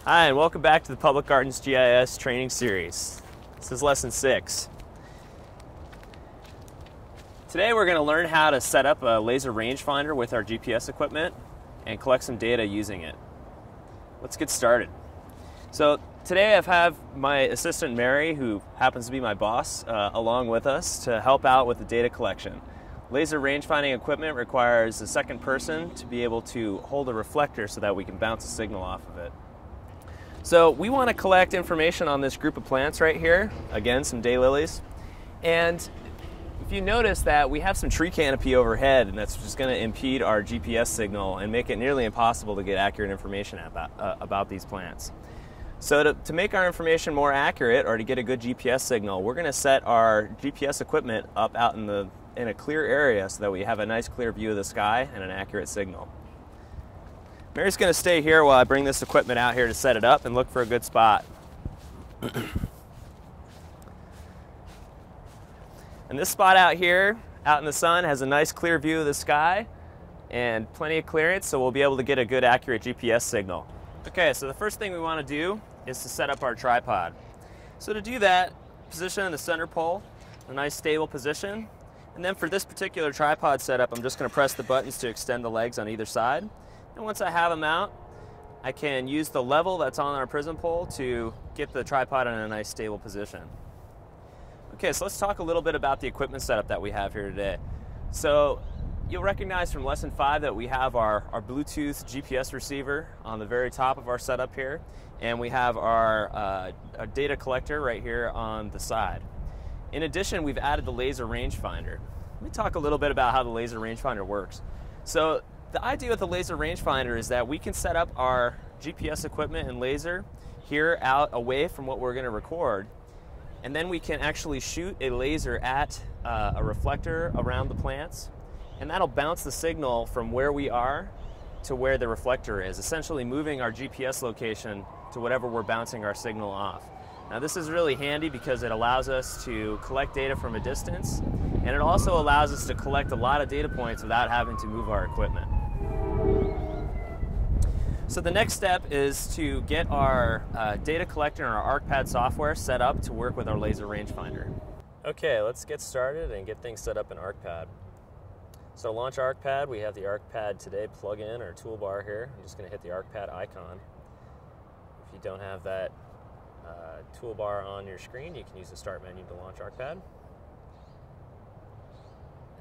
Hi, and welcome back to the Public Gardens GIS training series. This is lesson 6. Today we're going to learn how to set up a laser rangefinder with our GPS equipment and collect some data using it. Let's get started. So today I have my assistant Mary, who happens to be my boss, along with us to help out with the data collection. Laser rangefinding equipment requires a second person to be able to hold a reflector so that we can bounce a signal off of it. So we want to collect information on this group of plants right here, again some daylilies, and if you notice that we have some tree canopy overhead, and that's just going to impede our GPS signal and make it nearly impossible to get accurate information about these plants. So to make our information more accurate, or to get a good GPS signal, we're going to set our GPS equipment up out in a clear area so that we have a nice clear view of the sky and an accurate signal. Mary's going to stay here while I bring this equipment out here to set it up and look for a good spot. And this spot out here, out in the sun, has a nice clear view of the sky and plenty of clearance, so we'll be able to get a good accurate GPS signal. Okay, so the first thing we want to do is to set up our tripod. So to do that, position in the center pole, a nice stable position. And then for this particular tripod setup, I'm just going to press the buttons to extend the legs on either side. And once I have them out, I can use the level that's on our prism pole to get the tripod in a nice stable position. Okay, so let's talk a little bit about the equipment setup that we have here today. So you'll recognize from lesson 5 that we have our Bluetooth GPS receiver on the very top of our setup here, and we have our data collector right here on the side. In addition, we've added the laser rangefinder. Let me talk a little bit about how the laser rangefinder works. So the idea with the laser rangefinder is that we can set up our GPS equipment and laser here out away from what we're going to record, and then we can actually shoot a laser at a reflector around the plants, and that'll bounce the signal from where we are to where the reflector is, essentially moving our GPS location to whatever we're bouncing our signal off. Now this is really handy because it allows us to collect data from a distance, and it also allows us to collect a lot of data points without having to move our equipment. So the next step is to get our data collector and our ArcPad software set up to work with our laser rangefinder. Okay, let's get started and get things set up in ArcPad. So to launch ArcPad, we have the ArcPad Today plugin or toolbar here. I'm just going to hit the ArcPad icon. If you don't have that toolbar on your screen, you can use the Start menu to launch ArcPad.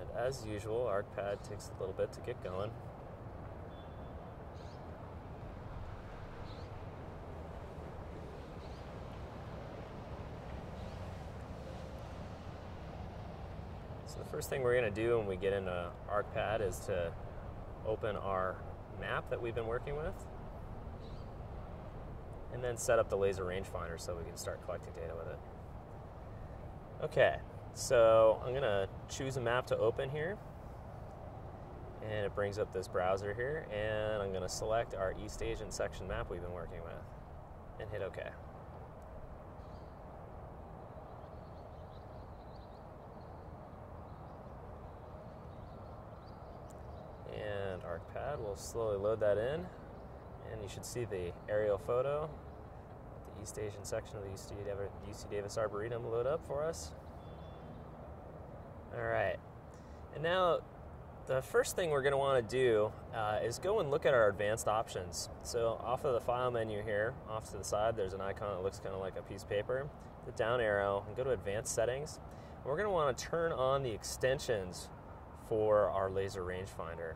And as usual, ArcPad takes a little bit to get going. So the first thing we're going to do when we get into ArcPad is to open our map that we've been working with, and then set up the laser rangefinder so we can start collecting data with it. Okay, so I'm going to choose a map to open here, and it brings up this browser here, and I'm going to select our East Asian section map we've been working with and hit OK. And ArcPad will slowly load that in, and you should see the aerial photo, the East Asian section of the UC Davis Arboretum load up for us. All right, and now the first thing we're going to want to do is go and look at our advanced options. So off of the file menu here, off to the side, there's an icon that looks kind of like a piece of paper. The down arrow, and go to advanced settings. And we're going to want to turn on the extensions for our laser rangefinder.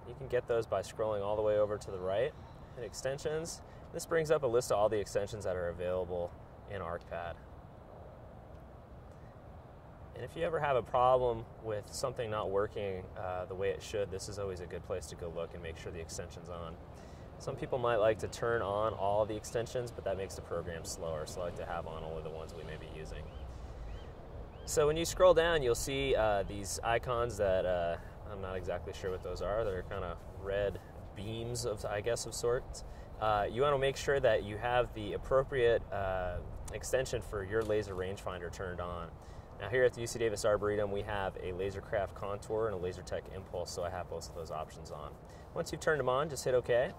You can get those by scrolling all the way over to the right, hit extensions. This brings up a list of all the extensions that are available in ArcPad. And if you ever have a problem with something not working the way it should, this is always a good place to go look and make sure the extension's on. Some people might like to turn on all the extensions, but that makes the program slower, so I like to have on only the ones we may be using. So when you scroll down, you'll see these icons that I'm not exactly sure what those are. They're kind of red beams of, I guess, of sorts. You want to make sure that you have the appropriate extension for your laser rangefinder turned on. Now here at the UC Davis Arboretum, we have a LaserCraft Contour and a LaserTech Impulse, so I have both of those options on. Once you've turned them on, just hit OK.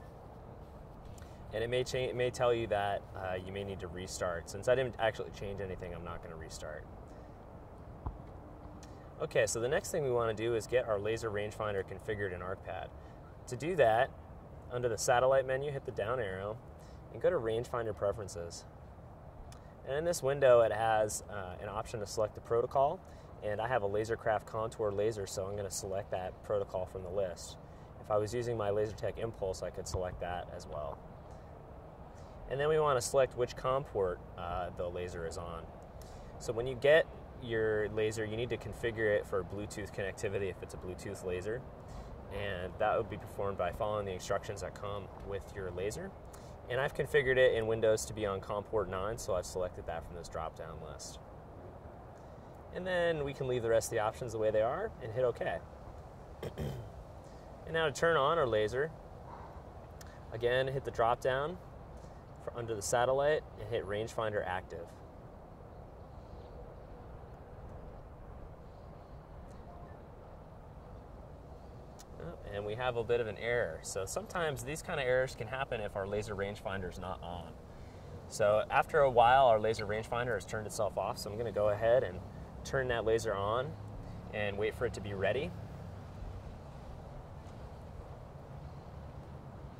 And it may tell you that you may need to restart. Since I didn't actually change anything, I'm not going to restart. Okay, so the next thing we want to do is get our laser rangefinder configured in ArcPad. To do that, under the satellite menu, hit the down arrow and go to Rangefinder Preferences. And in this window, it has an option to select the protocol, and I have a LaserCraft Contour laser, so I'm going to select that protocol from the list. If I was using my LaserTech Impulse, I could select that as well. And then we want to select which COM port the laser is on. So when you get your laser, you need to configure it for Bluetooth connectivity if it's a Bluetooth laser, and that would be performed by following the instructions that come with your laser. And I've configured it in Windows to be on COM port 9, so I've selected that from this drop-down list. And then we can leave the rest of the options the way they are and hit OK. And now to turn on our laser, again, hit the drop-down under the satellite and hit Rangefinder Active. And we have a bit of an error. So sometimes these kind of errors can happen if our laser rangefinder is not on. So after a while, our laser rangefinder has turned itself off, so I'm going to go ahead and turn that laser on and wait for it to be ready.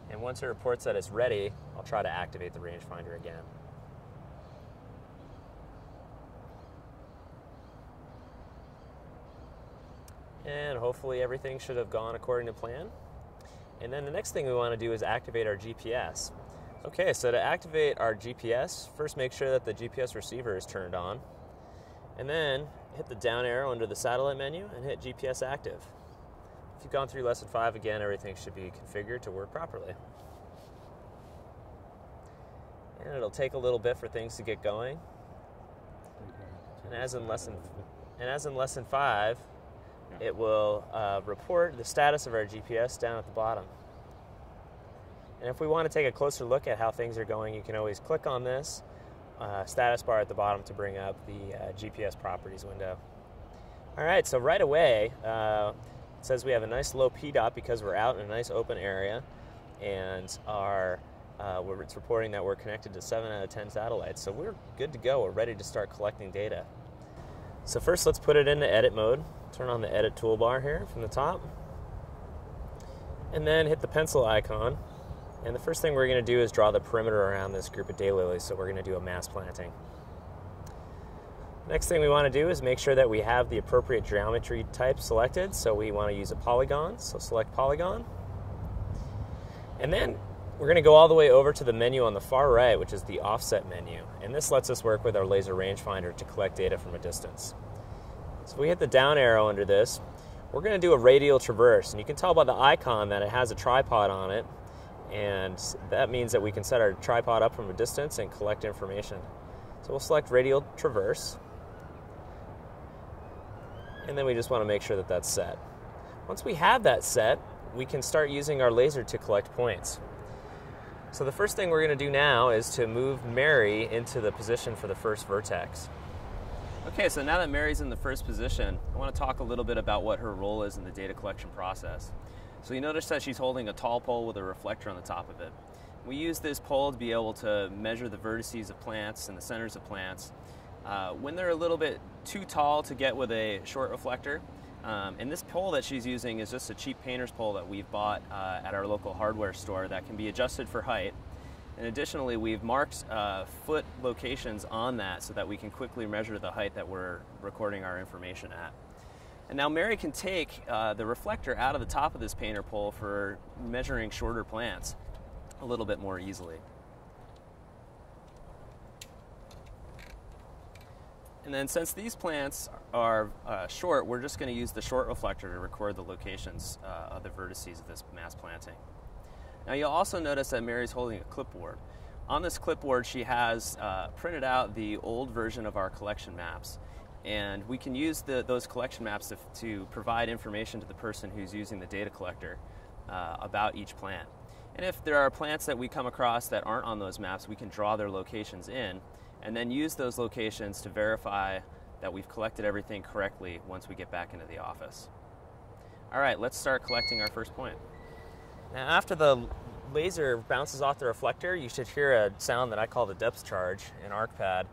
And once it reports that it's ready, I'll try to activate the rangefinder again. And hopefully everything should have gone according to plan. And then the next thing we want to do is activate our GPS. Okay, so to activate our GPS, first make sure that the GPS receiver is turned on. And then hit the down arrow under the satellite menu and hit GPS active. If you've gone through lesson 5 again, everything should be configured to work properly. And it'll take a little bit for things to get going. And as in lesson 5, it will report the status of our GPS down at the bottom. And if we want to take a closer look at how things are going, you can always click on this status bar at the bottom to bring up the GPS properties window. All right, so right away, it says we have a nice low PDOT because we're out in a nice open area, and it's reporting that we're connected to 7 out of 10 satellites. So we're good to go. We're ready to start collecting data. So first, let's put it into edit mode. Turn on the edit toolbar here from the top. And then hit the pencil icon. And the first thing we're going to do is draw the perimeter around this group of daylilies. So we're going to do a mass planting. Next thing we want to do is make sure that we have the appropriate geometry type selected. So we want to use a polygon. So select polygon. And then we're going to go all the way over to the menu on the far right, which is the offset menu. And this lets us work with our laser rangefinder to collect data from a distance. So if we hit the down arrow under this, we're going to do a radial traverse. And you can tell by the icon that it has a tripod on it. And that means that we can set our tripod up from a distance and collect information. So we'll select radial traverse. And then we just want to make sure that that's set. Once we have that set, we can start using our laser to collect points. So the first thing we're going to do now is to move Mary into the position for the first vertex. Okay, so now that Mary's in the first position, I want to talk a little bit about what her role is in the data collection process. So you notice that she's holding a tall pole with a reflector on the top of it. We use this pole to be able to measure the vertices of plants and the centers of plants. When they're a little bit too tall to get with a short reflector, and this pole that she's using is just a cheap painter's pole that we've bought at our local hardware store that can be adjusted for height. And additionally, we've marked foot locations on that so that we can quickly measure the height that we're recording our information at. And now Mary can take the reflector out of the top of this painter pole for measuring shorter plants a little bit more easily. And then since these plants are short, we're just going to use the short reflector to record the locations of the vertices of this mass planting. Now you'll also notice that Mary's holding a clipboard. On this clipboard she has printed out the old version of our collection maps. And we can use those collection maps to provide information to the person who's using the data collector about each plant. And if there are plants that we come across that aren't on those maps, we can draw their locations in and then use those locations to verify that we've collected everything correctly once we get back into the office. All right, let's start collecting our first point. Now, after the laser bounces off the reflector, you should hear a sound that I call the depth charge in ArcPad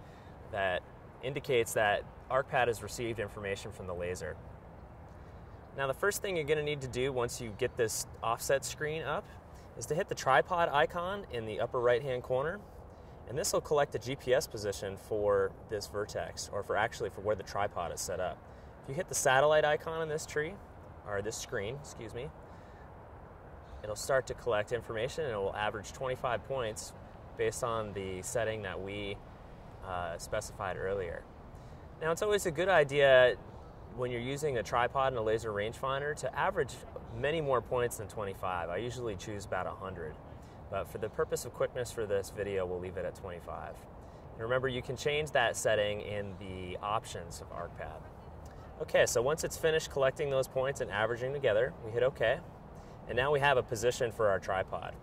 that indicates that ArcPad has received information from the laser. Now, the first thing you're going to need to do once you get this offset screen up is to hit the tripod icon in the upper right-hand corner, and this will collect the GPS position for this vertex, or for where the tripod is set up. If you hit the satellite icon in this tree, or this screen, excuse me, it'll start to collect information, and it will average 25 points based on the setting that we specified earlier. Now, it's always a good idea when you're using a tripod and a laser rangefinder to average many more points than 25. I usually choose about 100, but for the purpose of quickness for this video, we'll leave it at 25. And remember, you can change that setting in the options of ArcPad. Okay, so once it's finished collecting those points and averaging together, we hit OK, and now we have a position for our tripod.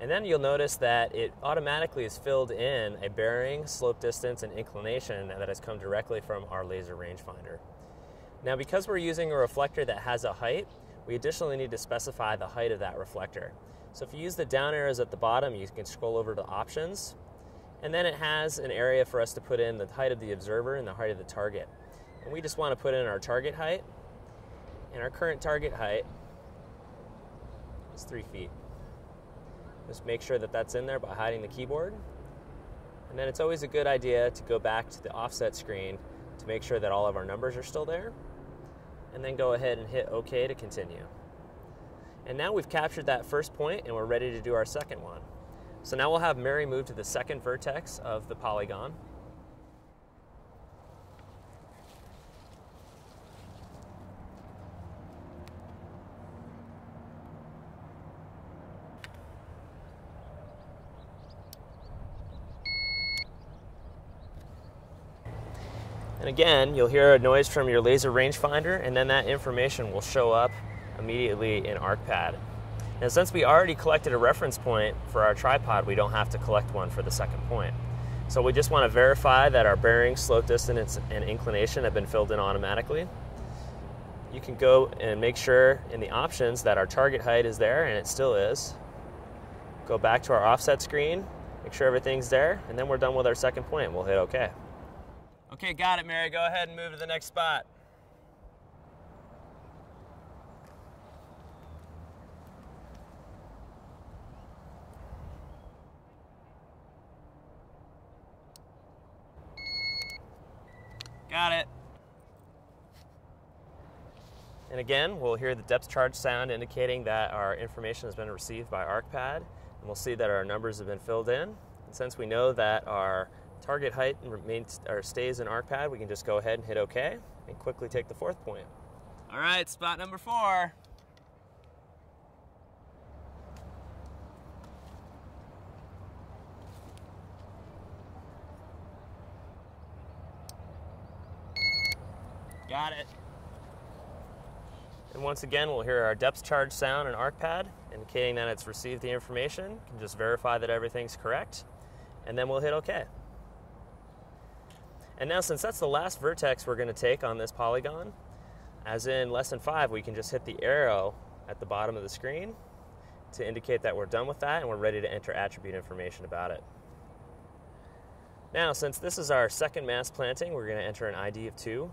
And then you'll notice that it automatically has filled in a bearing, slope distance, and inclination that has come directly from our laser rangefinder. Now, because we're using a reflector that has a height, we additionally need to specify the height of that reflector. So if you use the down arrows at the bottom, you can scroll over to options, and then it has an area for us to put in the height of the observer and the height of the target. And we just want to put in our target height, and our current target height is 3 feet. Just make sure that that's in there by hiding the keyboard. And then it's always a good idea to go back to the offset screen to make sure that all of our numbers are still there. And then go ahead and hit OK to continue. And now we've captured that first point and we're ready to do our second one. So now we'll have Mary move to the second vertex of the polygon. And again, you'll hear a noise from your laser rangefinder, and then that information will show up immediately in ArcPad. Now, since we already collected a reference point for our tripod, we don't have to collect one for the second point. So we just want to verify that our bearing, slope distance, and inclination have been filled in automatically. You can go and make sure in the options that our target height is there, and it still is. Go back to our offset screen, make sure everything's there, and then we're done with our second point. We'll hit OK. Okay, got it, Mary. Go ahead and move to the next spot. Got it. And again, we'll hear the depth charge sound indicating that our information has been received by ArcPad, and we'll see that our numbers have been filled in. And since we know that our target height remains or stays in ArcPad, we can just go ahead and hit OK and quickly take the fourth point. All right, spot number 4. Got it. And once again, we'll hear our depth charge sound in ArcPad, indicating that it's received the information. You can just verify that everything's correct, and then we'll hit OK. And now, since that's the last vertex we're going to take on this polygon, as in lesson 5, we can just hit the arrow at the bottom of the screen to indicate that we're done with that and we're ready to enter attribute information about it. Now, since this is our second mass planting, we're going to enter an ID of 2.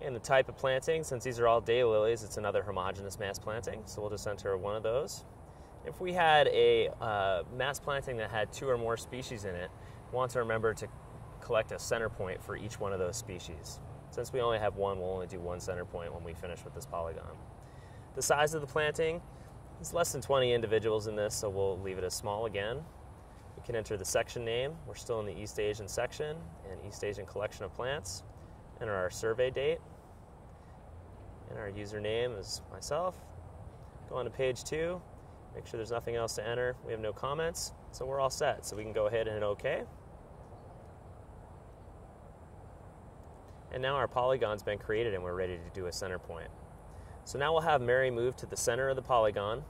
And the type of planting, since these are all daylilies, it's another homogeneous mass planting, so we'll just enter one of those. If we had a mass planting that had 2 or more species in it, we want to remember to collect a center point for each one of those species. Since we only have one, we'll only do one center point when we finish with this polygon. The size of the planting is less than 20 individuals in this, so we'll leave it as small again. We can enter the section name. We're still in the East Asian section and East Asian collection of plants. Enter our survey date. And our username is myself. Go on to page 2. Make sure there's nothing else to enter. We have no comments, so we're all set. So we can go ahead and hit OK. And now our polygon's been created and we're ready to do a center point. So now we'll have Mary move to the center of the polygon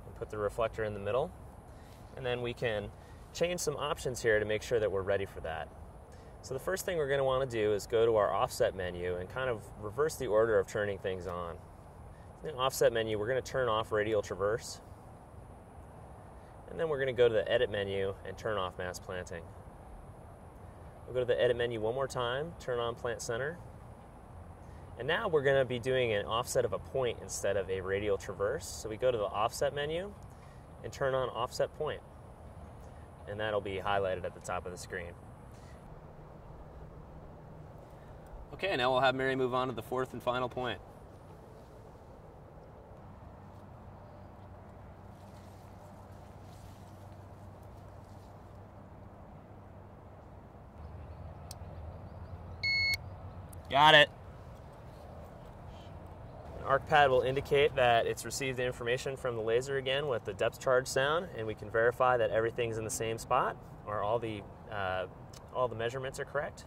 and put the reflector in the middle. And then we can change some options here to make sure that we're ready for that. So the first thing we're going to want to do is go to our offset menu and kind of reverse the order of turning things on. In the offset menu, we're going to turn off Radial Traverse. And then we're going to go to the edit menu and turn off mass planting. We'll go to the edit menu one more time, turn on plant center. And now we're going to be doing an offset of a point instead of a radial traverse. So we go to the offset menu and turn on offset point. And that'll be highlighted at the top of the screen. Okay, now we'll have Mary move on to the fourth and final point. Got it. An ArcPad will indicate that it's received the information from the laser again with the depth charge sound, and we can verify that everything's in the same spot, or all the measurements are correct.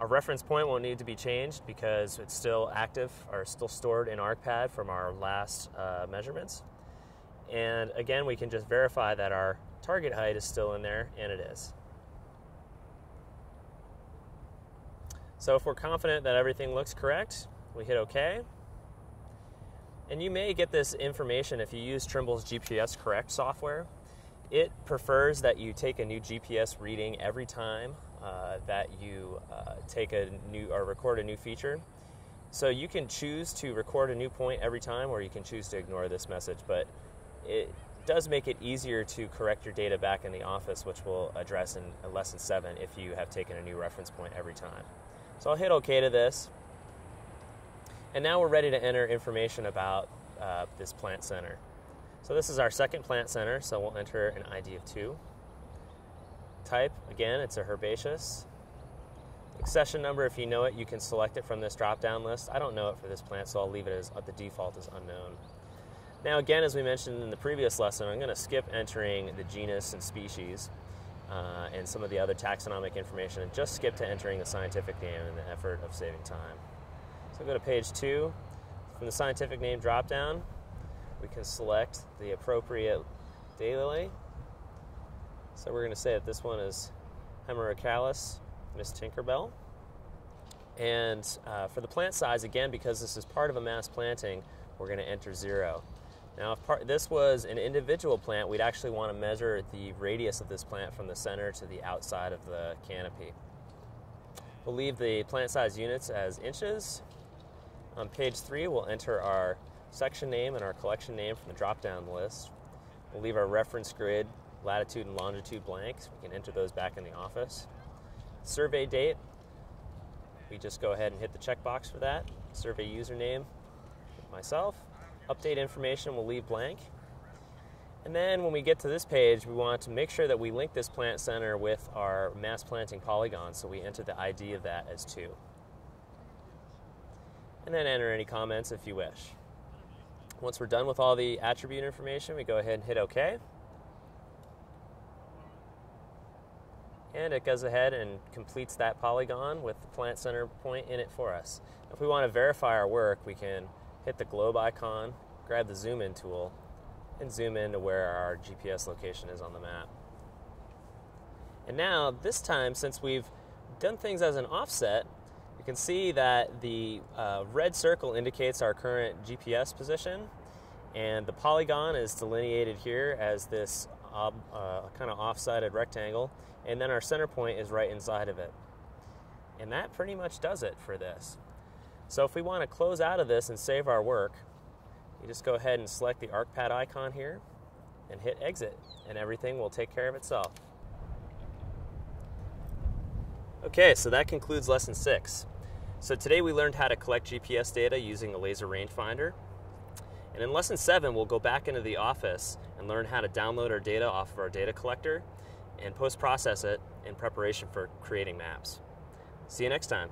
Our reference point won't need to be changed because it's still active or still stored in ArcPad from our last measurements. And again, we can just verify that our target height is still in there, and it is. So if we're confident that everything looks correct, we hit OK. And you may get this information if you use Trimble's GPS Correct software. It prefers that you take a new GPS reading every time that you take a new or record a new feature. So you can choose to record a new point every time, or you can choose to ignore this message, but it does make it easier to correct your data back in the office, which we'll address in Lesson 7 if you have taken a new reference point every time. So I'll hit OK to this. And now we're ready to enter information about this plant center. So this is our second plant center, so we'll enter an ID of 2. Type, again, it's a herbaceous. Accession number, if you know it, you can select it from this drop-down list. I don't know it for this plant, so I'll leave it as the default is unknown. Now again, as we mentioned in the previous lesson, I'm going to skip entering the genus and species and some of the other taxonomic information, and just skip to entering the scientific name in the effort of saving time. So go to page 2. From the scientific name drop-down, we can select the appropriate daylily. So we're going to say that this one is Hemerocallis Miss Tinkerbell. And for the plant size, again, because this is part of a mass planting, we're going to enter 0. Now, if this was an individual plant, we'd actually want to measure the radius of this plant from the center to the outside of the canopy. We'll leave the plant size units as inches. On page 3, we'll enter our section name and our collection name from the drop-down list. We'll leave our reference grid, latitude and longitude blank, so we can enter those back in the office. Survey date, we just go ahead and hit the checkbox for that. Survey username, myself. Update information we'll leave blank. And then when we get to this page, we want to make sure that we link this plant center with our mass planting polygon, so we enter the ID of that as 2. And then enter any comments if you wish. Once we're done with all the attribute information, we go ahead and hit OK. And it goes ahead and completes that polygon with the plant center point in it for us. If we want to verify our work, we can hit the globe icon, grab the zoom in tool, and zoom in to where our GPS location is on the map. And now, this time, since we've done things as an offset, you can see that the red circle indicates our current GPS position, and the polygon is delineated here as this kind of off-sided rectangle, and then our center point is right inside of it. And that pretty much does it for this. So if we want to close out of this and save our work, you just go ahead and select the ArcPad icon here and hit exit, and everything will take care of itself. Okay, so that concludes Lesson 6. So today we learned how to collect GPS data using a laser rangefinder. And in Lesson 7, we'll go back into the office and learn how to download our data off of our data collector and post-process it in preparation for creating maps. See you next time.